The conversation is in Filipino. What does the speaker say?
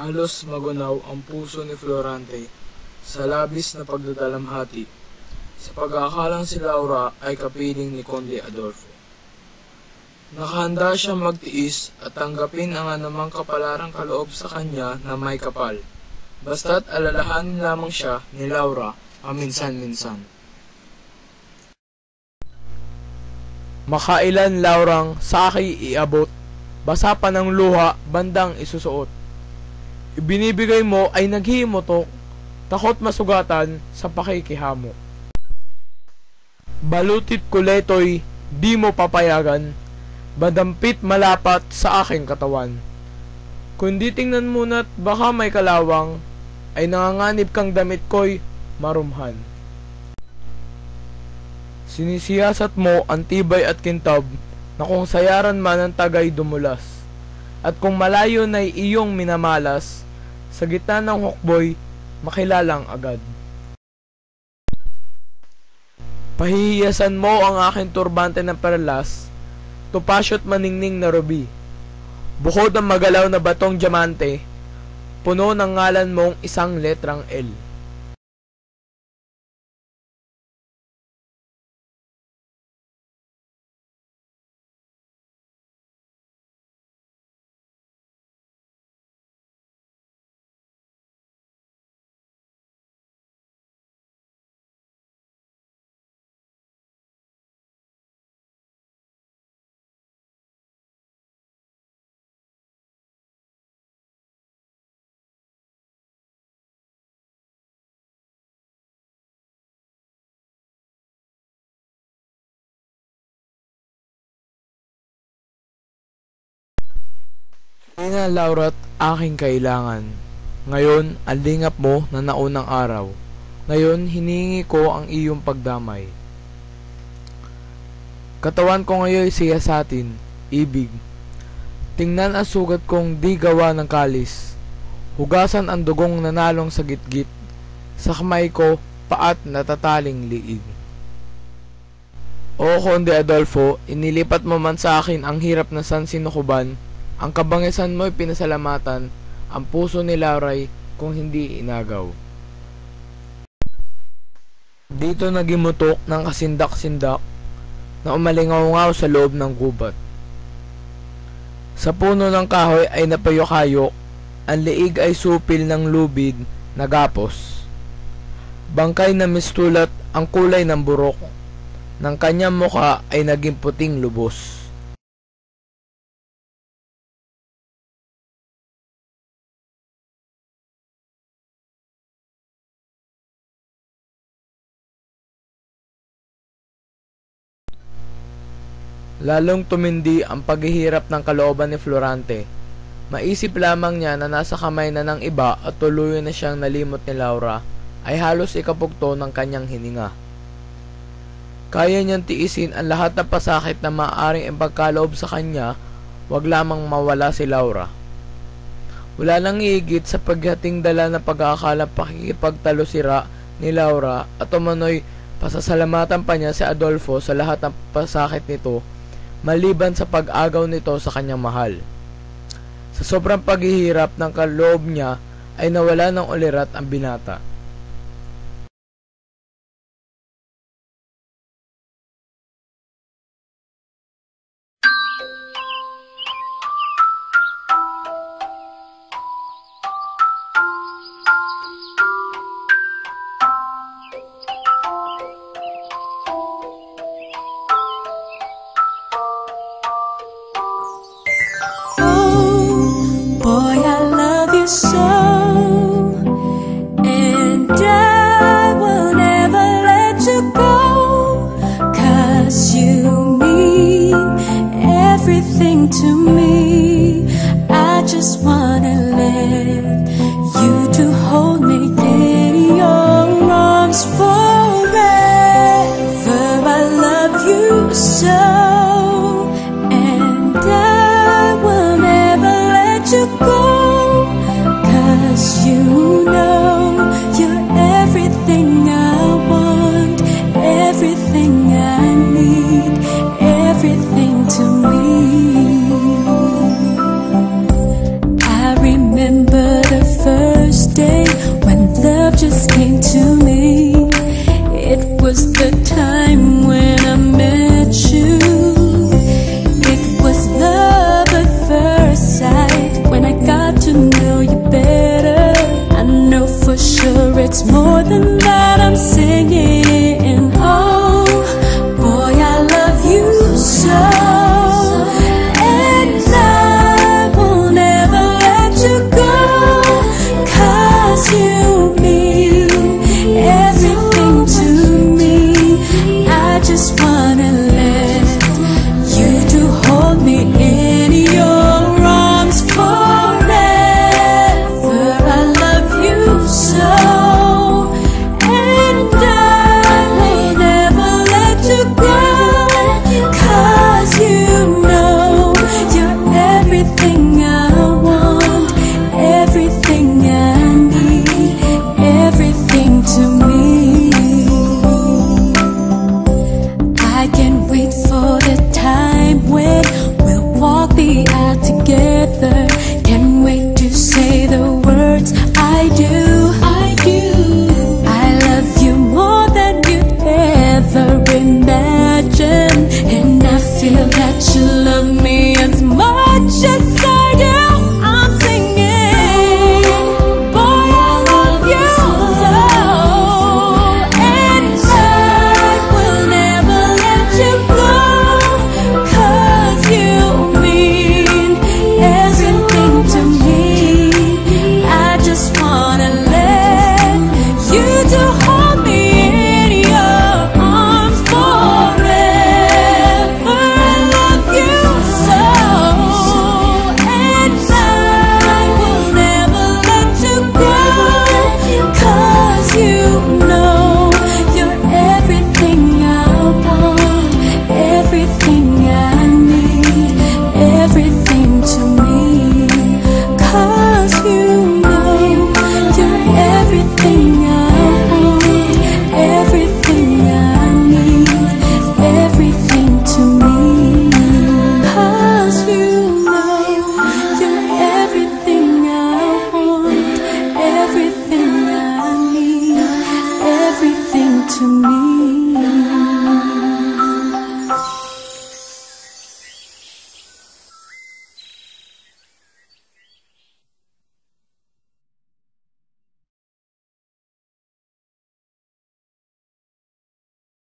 Halos magunaw ang puso ni Florante sa labis na pagdadalamhati sa pag-aakalang si Laura ay kapiling ni Conde Adolfo. Nakahanda siyang magtiis at tanggapin ang anumang kapalarang kaloob sa kanya na may kapal, basta't alalahanin lamang siya ni Laura paminsan-minsan. Makailan Laurang sa aki iabot, basa pa ng luha bandang isusuot. Ibinibigay mo ay naghihimutok, takot masugatan sa pakikihamo. Balutit kuletoy, di mo papayagan, badampit malapat sa aking katawan. Kundi tingnan mona't baka may kalawang, ay nanganganib kang damit ko'y marumhan. Sinisiyasat mo ang tibay at kintab, na kung sayaran man ang tagay dumulas. At kung malayo na'y iyong minamalas, sa gitna ng hukboy, makilalang agad. Pahihiyasan mo ang aking turbante ng perlas, tupasyo't maningning na ruby. Bukod ang magalaw na batong diamante, puno ng ngalan mong isang letrang L. Ina Laura't aking kailangan. Ngayon, ang lingap mo na naunang araw. Ngayon, hiningi ko ang iyong pagdamay. Katawan ko ngayon siya sa atin, ibig. Tingnan ang sugat kong di gawa ng kalis. Hugasan ang dugong nanalong sa gitgit. Sa kamay ko, paat natataling liig. O Conde Adolfo, inilipat mo man sa akin ang hirap na sansinukuban. Ang kabangisan mo'y pinasalamatan, ang puso ni Lauray kung hindi inagaw. Dito nagimutok ng kasindak-sindak na umalingaw-ngaw sa loob ng gubat. Sa puno ng kahoy ay napayok-hayok, ang liig ay supil ng lubid na gapos. Bangkay na mistulat ang kulay ng burok, ng kanyang muka ay naging puting lubos. Lalong tumindi ang paghihirap ng kalooban ni Florante. Maisip lamang niya na nasa kamay na ng iba at tuluyan na siyang nalimot ni Laura, ay halos ikapugto ng kanyang hininga. Kaya niyang tiisin ang lahat ng pasakit na maaaring ipagkaloob sa kanya, wag lamang mawala si Laura. Wala nang iigit sa paghating dala na pag-aakalang pakikipagtalusira ni Laura at umano'y pasasalamatan pa niya si Adolfo sa lahat ng pasakit nito, maliban sa pag-agaw nito sa kanyang mahal. Sa sobrang paghihirap ng kaloob niya ay nawala ng ulirat ang binata. Boy, I love you so, and I will never let you go, 'cause you mean everything to me. I just wanna let you to hold